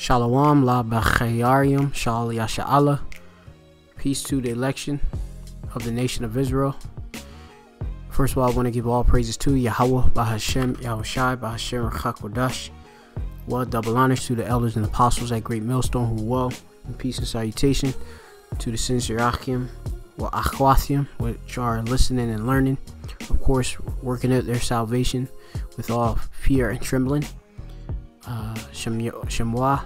Shalom la b'chayarium shal yasha'Allah. Peace to the election of the nation of Israel. First of all, I want to give all praises to Yahweh, Bahashem, Yahushai, Bahashem, Chakodash. Well, double honors to the elders and apostles at Great Millstone who well, and peace and salutation to the sincere Achim, well, Achwathim, which are listening and learning, of course, working out their salvation with all fear and trembling. Shemwa,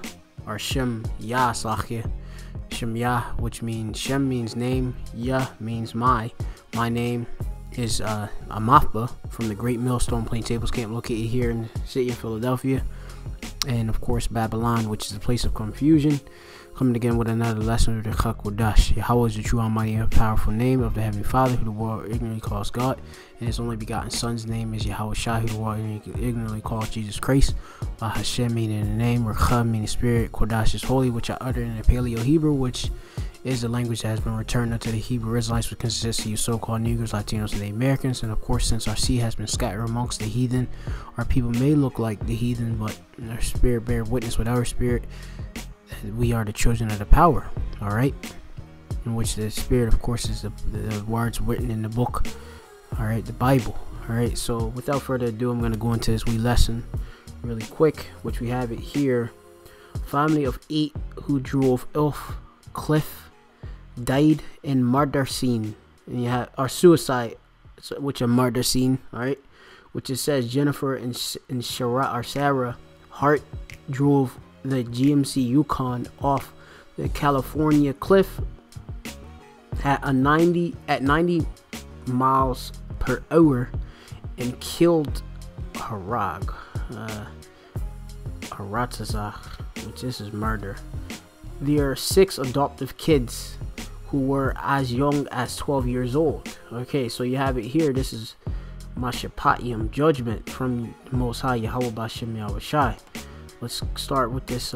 or Shem Yah Slachia. Shem Yah, which means Shem means name, Yah means my name is Amafba from the Great Millstone Plaintables camp located here in the city of Philadelphia. And of course Babylon, which is a place of confusion. Coming again with another lesson of the Chakodash. Yahweh is the true, almighty, and powerful name of the Heavenly Father, who the world ignorantly calls God, and His only begotten Son's name is Yahweh Shai, who the world ignorantly calls Jesus Christ. Hashem meaning the name, Recha meaning spirit, Kodash is holy, which I uttered in the Paleo Hebrew, which is the language that has been returned unto the Hebrew Israelites, which consists of so-called Negroes, Latinos, and the Americans. And of course, since our seed has been scattered amongst the heathen, our people may look like the heathen, but our spirit bear witness with our spirit. We are the children of the power, all right, in which the spirit, of course, is the words written in the book, all right, the Bible, all right. So without further ado, I'm going to go into this wee lesson really quick, which we have it here. Family of 8 who drove off cliff died in murder scene, and you have our suicide, which a murder scene, all right, which it says Jennifer and Sarah Hart drove the GMC Yukon off the California cliff at 90 miles per hour and killed Harag Aratzazach, which this is murder. There are 6 adoptive kids who were as young as 12 years old. Okay, so you have it here. This is Mashapatium, judgment from the Most High Yahweh Bashem Yahushai. Let's start with this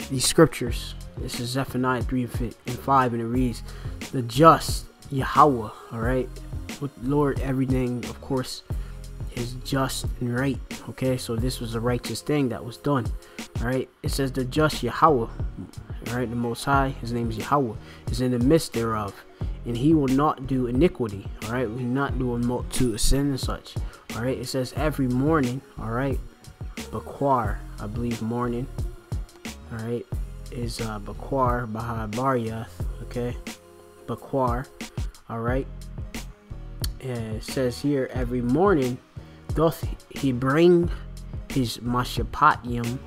these scriptures. This is Zephaniah 3 and 5, and it reads, the just Yahweh, all right, with Lord, everything of course is just and right. Okay, so this was a righteous thing that was done, all right. It says the just Yahweh, all right, the Most High, his name is Yahweh, is in the midst thereof, and he will not do iniquity, all right, we not do a multitude of sin and such, all right. It says every morning, all right, Bakwar, I believe morning, all right, is Bakwar Baha-Baryath, okay, Bakwar, all right. And it says here, every morning doth he bring his Mashapatium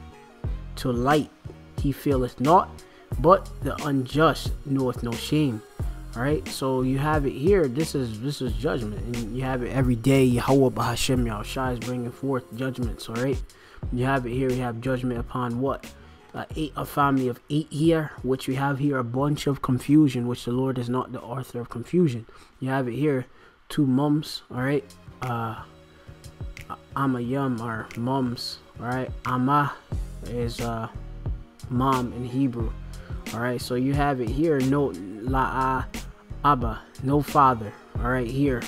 to light, he feeleth not, but the unjust knoweth no shame. All right, so you have it here. This is judgment, and you have it every day. Yahweh Bahashem Yahushai is bringing forth judgments. All right, you have it here. You have judgment upon what? A family of 8 here, which we have here a bunch of confusion, which the Lord is not the author of confusion. You have it here, 2 mums. All right, Amayam are mums. All right, Ama is mom in Hebrew. All right, so you have it here, no la abba, no father. All right, here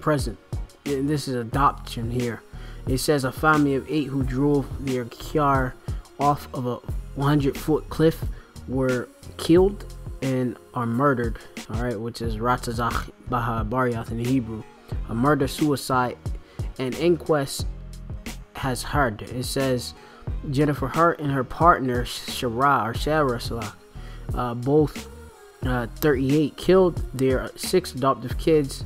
present, and this is adoption here. It says a family of 8 who drove their car off of a 100-foot cliff were killed and are murdered, all right, which is Ratzazach Baha-Baryath in Hebrew. A murder suicide, an inquest has heard. It says Jennifer Hart and her partner Sarah both 38 killed their 6 adoptive kids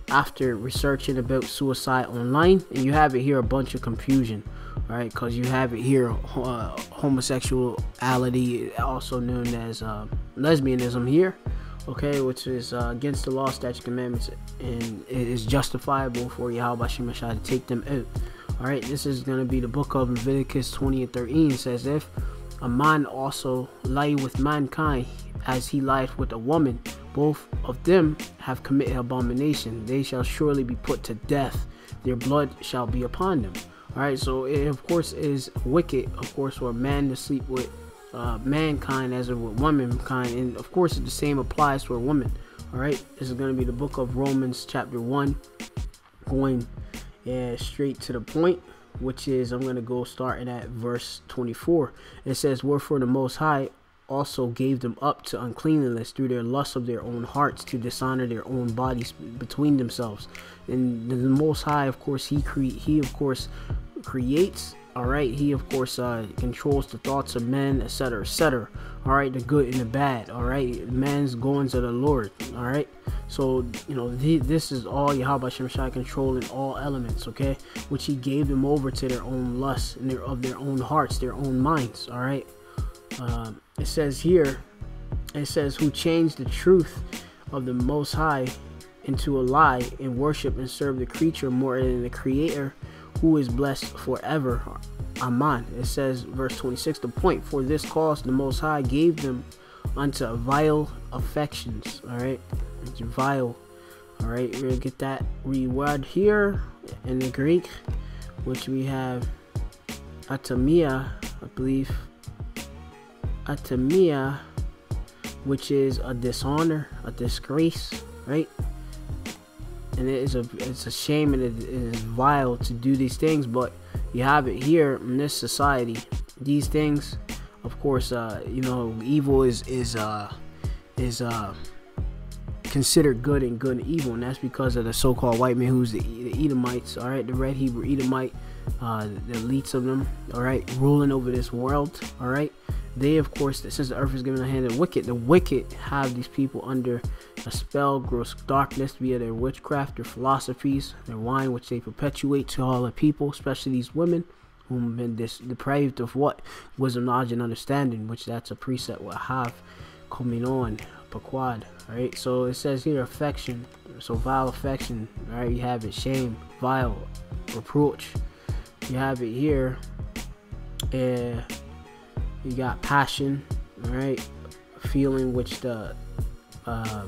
after researching about suicide online. And you have it here, a bunch of confusion, all right, because you have it here, homosexuality, also known as lesbianism here, okay, which is against the law, statute, commandments, and it is justifiable for Yahweh Bashem Yahushai to take them out. All right, this is going to be the book of Leviticus 20 and 13. It says, if a man also lie with mankind as he lieth with a woman, both of them have committed abomination, they shall surely be put to death, their blood shall be upon them. All right, so it of course is wicked, of course, for a man to sleep with mankind as with womankind, and of course the same applies to a woman. All right, this is going to be the book of Romans chapter 1, going straight to the point. which is, I'm going to go starting at verse 24. It says, wherefore the Most High also gave them up to uncleanness through their lust of their own hearts, to dishonor their own bodies between themselves. And the Most High, of course, he of course creates. All right, he of course controls the thoughts of men, etc., etc. All right, the good and the bad. All right, man's goings of the Lord. All right, so this is all Yahweh Shem Shai controlling all elements. Okay, which he gave them over to their own lusts and of their own hearts, their own minds. All right, it says here, it says, who changed the truth of the Most High into a lie, and worship and serve the creature more than the Creator, who is blessed forever. Amen. It says, verse 26, the point, for this cause the Most High gave them unto vile affections. All right, it's vile. All right, we're gonna get that reword here in the Greek, which we have atamia, I believe. Atamia, which is a dishonor, a disgrace, right? And it's a shame, and it is vile to do these things. But you have it here in this society. These things, of course, evil is considered good and evil, and that's because of the so-called white man, who's the Edomites. All right, the red Hebrew Edomite, the elites of them. All right, ruling over this world. All right. They, of course, since the earth is given in the hand of the wicked have these people under a spell, gross darkness, via their witchcraft, their philosophies, their wine, which they perpetuate to all the people, especially these women, whom have been depraved of what? Wisdom, knowledge, and understanding, which that's a precept will have coming on, Paquad. Right, so it says here, affection, so vile affection, right? You have it, shame, vile, reproach. You have it here, you got passion, all right, feeling which the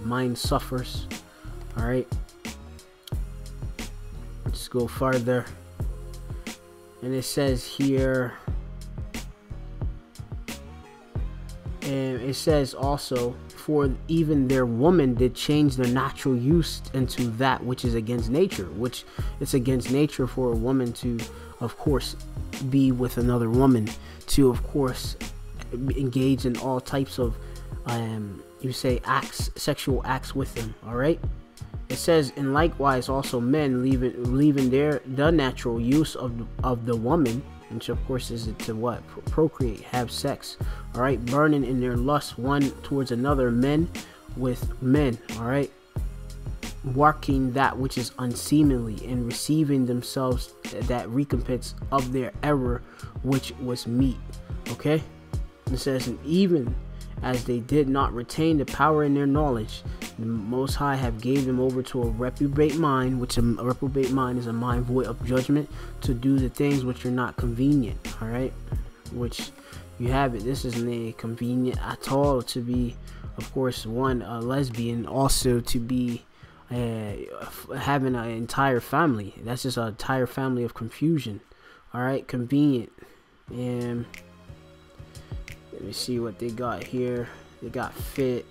mind suffers. All right, let's go further, and it says here, and it says also, for even their woman did change their natural use into that which is against nature, which it's against nature for a woman to, of course, be with another woman, to, of course, engage in all types of sexual acts with them. All right, it says, and likewise also men leaving the natural use of the woman, which of course is to what? Procreate, have sex. All right, burning in their lust one towards another, men with men. All right, working that which is unseemly, and receiving themselves that recompense of their error, which was meat. Okay, it says, and even as they did not retain the power in their knowledge, the Most High have gave them over to a reprobate mind, which a reprobate mind is a mind void of judgment, to do the things which are not convenient. All right, which you have it. This isn't convenient at all to be, of course, one, a lesbian, also to be having an entire family. That's just an entire family of confusion. All right, convenient. And let me see what they got here. They got fit.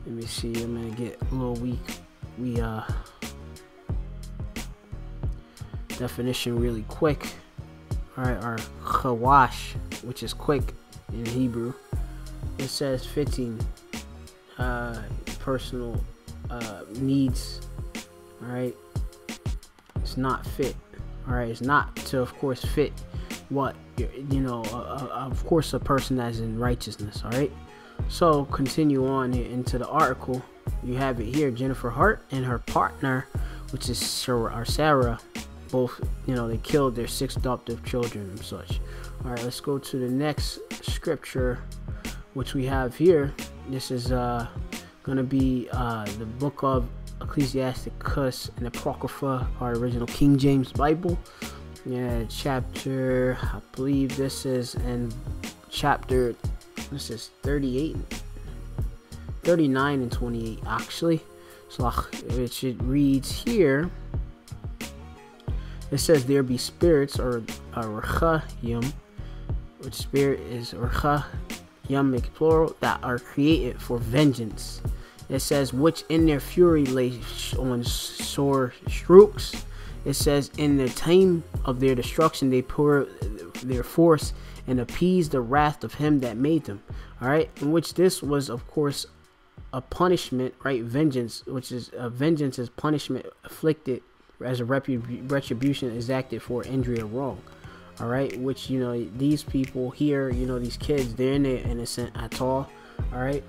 Let me see. I'm gonna get a little weak. Definition really quick. All right, our chawash, which is quick in Hebrew. It says fitting, personal needs. All right, it's not fit. All right, it's not to, of course, fit what of course, a person that's in righteousness. All right, so continue on into the article. You have it here, Jennifer Hart and her partner, which is Sarah, both, they killed their 6 adoptive children and such. All right, let's go to the next scripture, which we have here. This is gonna be the book of Ecclesiasticus and Apocrypha, our original King James Bible. Yeah, chapter, I believe this is in chapter, this is 38, 39 and 28 actually. So it reads here, it says, there be spirits, or Rechayim, which spirit is Rechayim, make plural, that are created for vengeance. It says, which in their fury lay on sore strokes, It says, in the time of their destruction, they pour their force and appease the wrath of him that made them. All right, in which this was, of course, a punishment, right? Vengeance, which is vengeance is punishment afflicted as a retribution is acted for injury or wrong. All right, which, you know, these people here, you know, these kids, they're in there innocent at all. All right,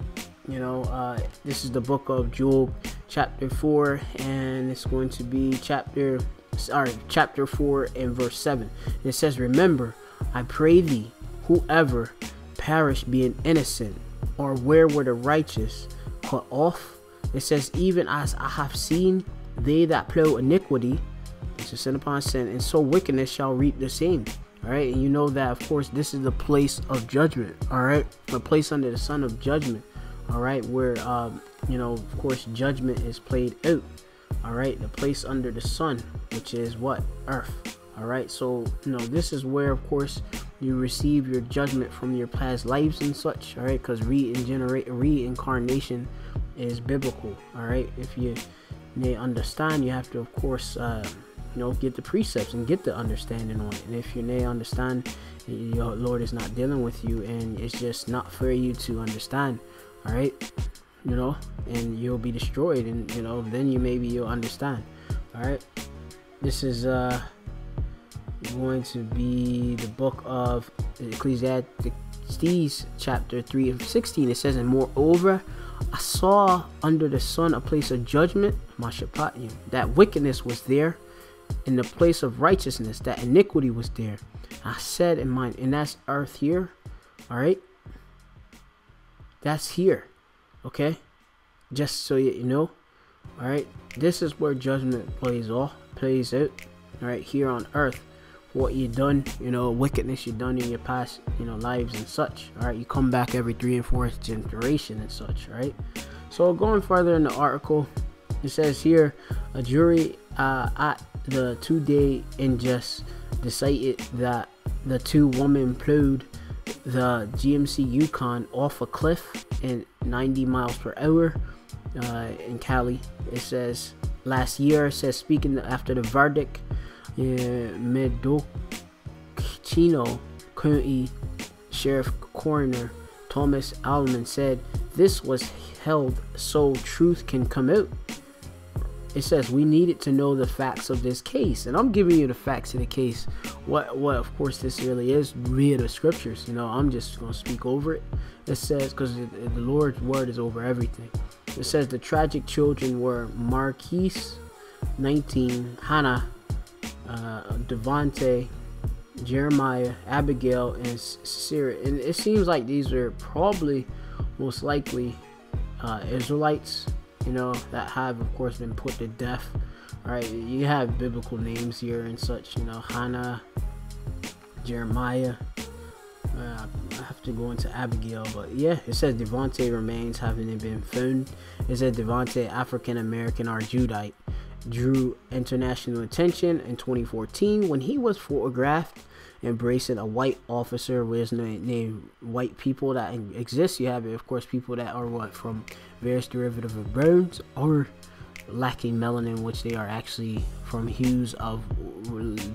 you know, this is the book of Job, chapter 4, and it's going to be chapter 4 and verse 7. It says, remember, I pray thee, whoever perish being innocent, or where were the righteous cut off? It says, even as I have seen they that plow iniquity, which is sin upon sin, and so wickedness shall reap the same. All right, and you know that, of course, this is the place of judgment. All right, the place under the sun of judgment. All right, where you know, of course, judgment is played out. All right, the place under the sun, which is what? Earth. All right, so, you know, this is where, of course, you receive your judgment from your past lives and such. All right, because reincarnation is biblical. All right, if you may understand, you have to, of course, you know, get the precepts and get the understanding on it. And if you may understand, your Lord is not dealing with you, and it's just not for you to understand. All right, you know, and you'll be destroyed, and, you know, then you'll understand. All right, this is going to be the book of Ecclesiastes, chapter 3 of 16. It says, and moreover, I saw under the sun a place of judgment, Mashapatnim, that wickedness was there, in the place of righteousness, that iniquity was there. I said in mine, and that's earth here. All right, that's here. Okay, just so you know. All right, this is where judgment plays out. All right, here on earth, what you done, you know, wickedness you done in your past, you know, lives and such. All right, you come back every 3 and 4th generation and such. Right, so going further in the article, it says here, a jury at the 2-day injustice decided that the 2 women plowed the GMC Yukon off a cliff in 90 miles per hour in Cali. It says last year. It says, speaking after the verdict, Mendocino County Sheriff Coroner Thomas Allman said this was held so truth can come out. It says, we needed to know the facts of this case, and I'm giving you the facts of the case. What of course this really is via the scriptures. You know, I'm just gonna speak over it. It says, because the Lord's word is over everything. It says the tragic children were Marquise, 19, Hannah, Devontae, Jeremiah, Abigail, and Sarah. And it seems like these are probably most likely Israelites, you know, that have, of course, been put to death. All right, you have biblical names here and such, you know, Hannah, Jeremiah. I have to go into Abigail, but yeah, it says Devontae remains having been found. It says Devontae, African American or Judite, drew international attention in 2014 when he was photographed embracing a white officer. With no white people that exist. You have, of course, people that are what, from various derivatives of browns or lacking melanin, which they are actually from hues of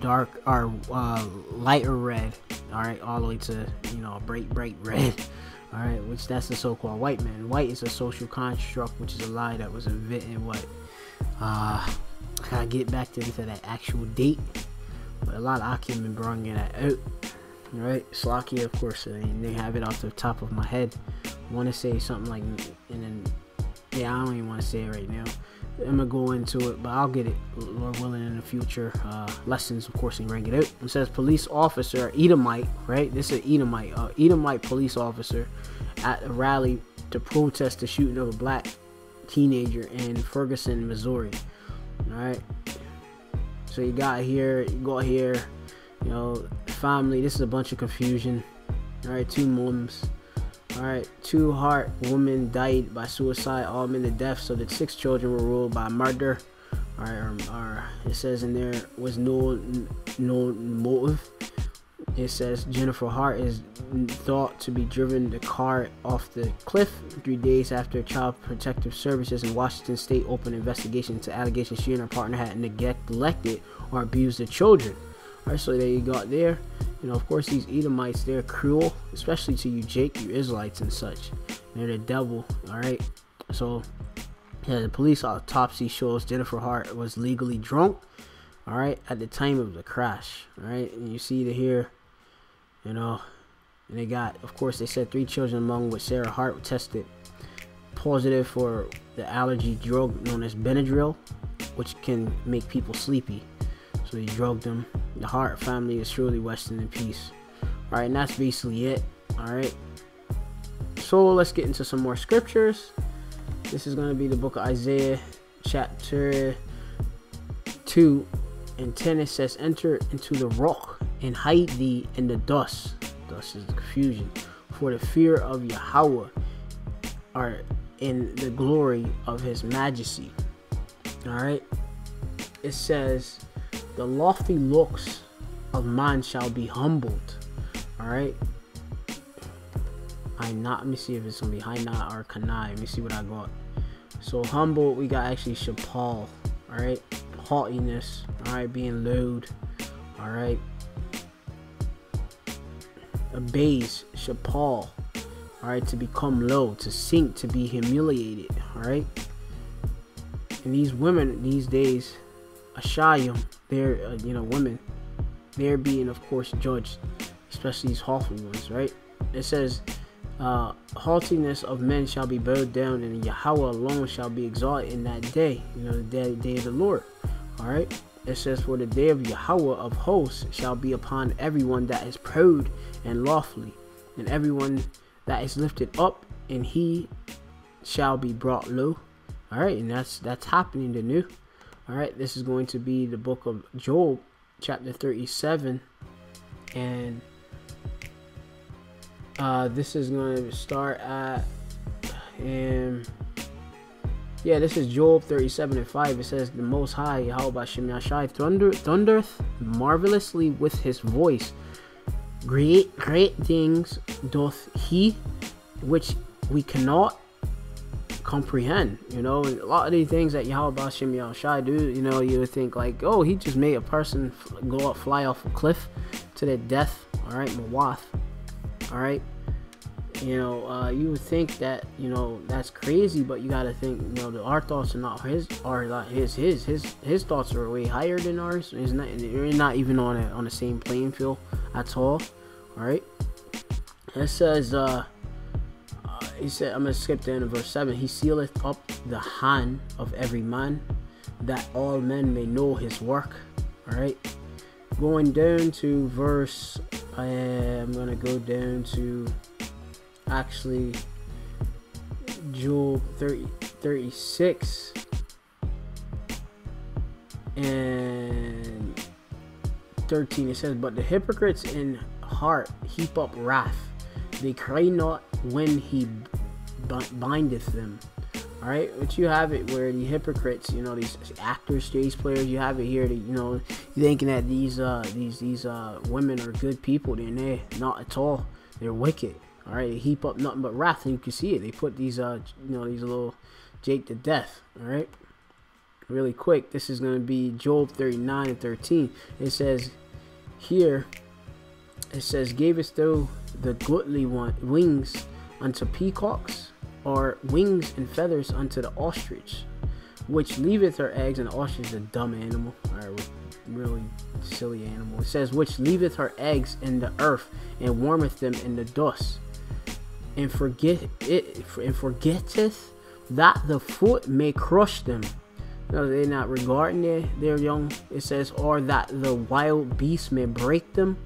dark or lighter red. All right, all the way to, you know, bright red. All right, which that's the so-called white man. White is a social construct, which is a lie that was invented. What? I gotta get back to that actual date, but a lot of acumen bringing that out. All right, Slovakia, of course, they have it off the top of my head. I want to say something like, and then yeah, I don't even want to say it right now. I'm gonna go into it, but I'll get it, Lord willing, in the future lessons, of course, and bring it out. It says police officer Edomite, right? This is Edomite, Edomite police officer at a rally to protest the shooting of a black teenager in Ferguson, Missouri. All right. So you got here, you know, family. This is a bunch of confusion. All right, 2 moms. All right, 2 Hart women died by suicide. All men, the deaths of the 6 children were ruled by murder. All right, it says in there was no motive. It says Jennifer Hart is thought to be driven the car off the cliff 3 days after Child Protective Services in Washington State opened an investigation into allegations she and her partner had neglected or abused the children. Alright, so there you go there. You know, of course, these Edomites, they're cruel, especially to you, Jake, you Israelites and such. They're the devil. Alright, so yeah, the police autopsy shows Jennifer Hart was legally drunk, alright, at the time of the crash. Alright, and you see here, you know, and they got, of course, they said 3 children, among which Sarah Hart tested positive for the allergy drug known as Benadryl, which can make people sleepy. So he drugged them. The Hart family is truly resting in peace. Alright, and that's basically it. Alright, so let's get into some more scriptures. This is going to be the book of Isaiah, chapter 2 and 10. It says, enter into the rock and hide thee in the dust. Dust is the confusion. For the fear of Yahweh are in the glory of his majesty. Alright, it says, the lofty looks of man shall be humbled. Alright, let me see if it's gonna be Hainat or Kanai. Let me see what I got. So humble, we got actually Shapal. Alright, haughtiness. Alright, being loud. Alright, abase, Shapal. Alright, to become low, to sink, to be humiliated. Alright, and these women these days, Ashayim, they're you know, women, they're being, of course, judged, especially these haughty ones. Right, it says haughtiness of men shall be bowed down, and Yahweh alone shall be exalted in that day. You know, the day of the Lord. Alright, it says, for the day of Yahweh of hosts shall be upon everyone that is proud and lawfully, and everyone that is lifted up, and he shall be brought low. Alright, and that's happening the new. Alright, this is going to be the book of Job, chapter 37, and this is going to start at this is Job 37:5. It says, the Most High Yahweh Shem Yashai thundereth marvelously with his voice. Great things doth he, which we cannot comprehend. You know, a lot of these things that Yahweh Shem Yashai do, you know, you would think like, oh, he just made a person go up, fly off a cliff to their death. All right, Mawath. All right, you know, you would think that, you know, that's crazy, but you got to think, you know, our thoughts are not his thoughts are way higher than ours. You're not even on the same playing field at all. All right, it says he said, I'm gonna skip down to verse 7. He sealeth up the hand of every man, that all men may know his work. All right, going down to verse I'm gonna go down to actually Job 36 and 13. It says, but the hypocrites in heart heap up wrath, they cry not when he bindeth them. All right, but you have it where the hypocrites, you know, these actors, stage players, you have it here that, you know, you're thinking that these women are good people. They're not at all. They're wicked. All right, they heap up nothing but wrath, and you can see it. They put these you know, these little Jake to death. All right, really quick, this is going to be Job 39 and 13. It says here, it says, gavest thou the goodly wings unto peacocks, or wings and feathers unto the ostrich, which leaveth her eggs? And the ostrich is a dumb animal, or really silly animal. It says, which leaveth her eggs in the earth, and warmeth them in the dust, and forgetteth that the foot may crush them. No, they're not regarding their young. It says, or that the wild beast may break them.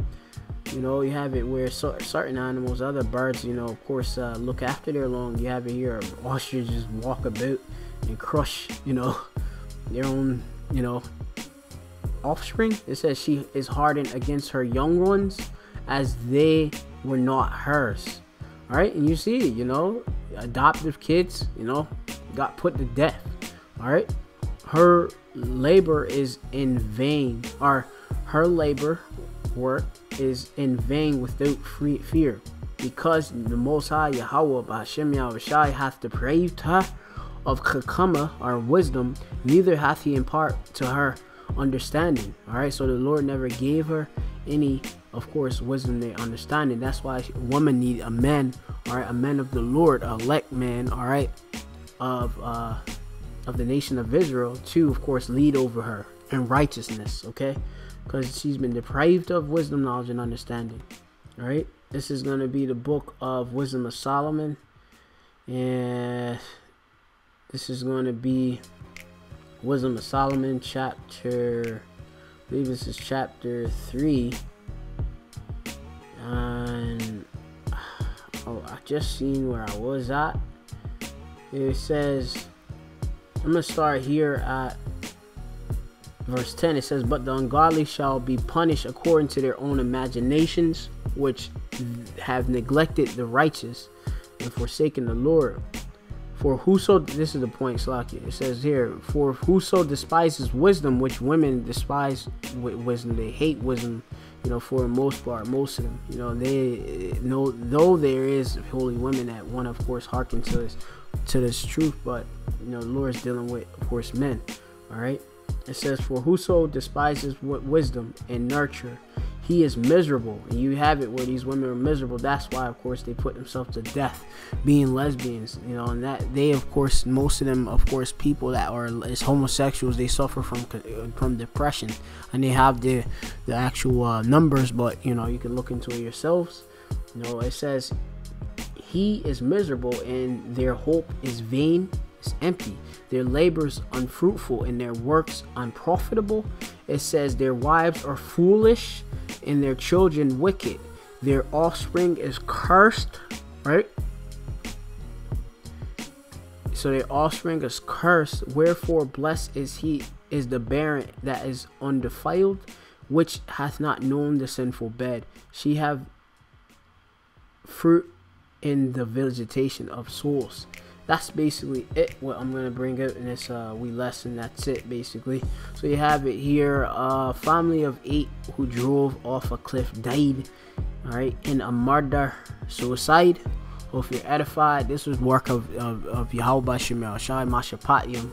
You know, you have it where certain animals, other birds, you know, of course, look after their young. You have it here, ostriches walk about and crush, you know, their own, you know, offspring. It says she is hardened against her young ones, as they were not hers. All right, and you see it, you know, adoptive kids, you know, got put to death. All right, her labor is in vain, or her labor work is in vain without fear, because the Most High Yahweh B'Hashem Yahushai hath depraved her of chakama, or wisdom, neither hath he impart to her understanding. All right, so the Lord never gave her any, of course, wisdom and understanding. That's why women need a man, all right, a man of the Lord, a elect man, all right, of the nation of Israel, to, of course, lead over her in righteousness. Okay, because she's been deprived of wisdom, knowledge, and understanding. All right, this is going to be the book of Wisdom of Solomon, and this is going to be Wisdom of Solomon, chapter, I believe this is chapter 3. And I just seen where I was at. It says, I'm going to start here at verse 10. It says, but the ungodly shall be punished according to their own imaginations, which have neglected the righteous and forsaken the Lord. For whoso, this is the point, Slaki. It says here, for whoso despises wisdom, which women despise wisdom, they hate wisdom, you know, for the most part, most of them, you know, they know, though there is holy women that want, of course, hearken to this truth, but, you know, the Lord is dealing with, of course, men. All right. It says, for whoso despises wisdom and nurture, he is miserable. And you have it where these women are miserable. That's why, of course, they put themselves to death, being lesbians, you know, and that they, of course, most of them, of course, people that are as homosexuals, they suffer from depression, and they have the actual numbers, but, you know, you can look into it yourselves. You know, it says, he is miserable and their hope is vain, is empty. Their labors unfruitful and their works unprofitable. It says their wives are foolish and their children wicked. Their offspring is cursed, right? So their offspring is cursed. Wherefore blessed is the barren that is undefiled, which hath not known the sinful bed. She have fruit in the vegetation of souls. That's basically it, what I'm going to bring out in this wee lesson. That's it, basically. So you have it here. A family of 8 who drove off a cliff died, all right, in a murder suicide. Hope you're edified. This was work of Yahweh Shemel Shai Mashapatium.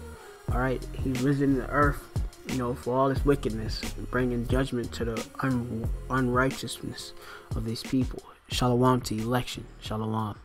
All right, he risen the earth, you know, for all this wickedness, bringing judgment to the unrighteousness of these people. Shalom to election. Shalom.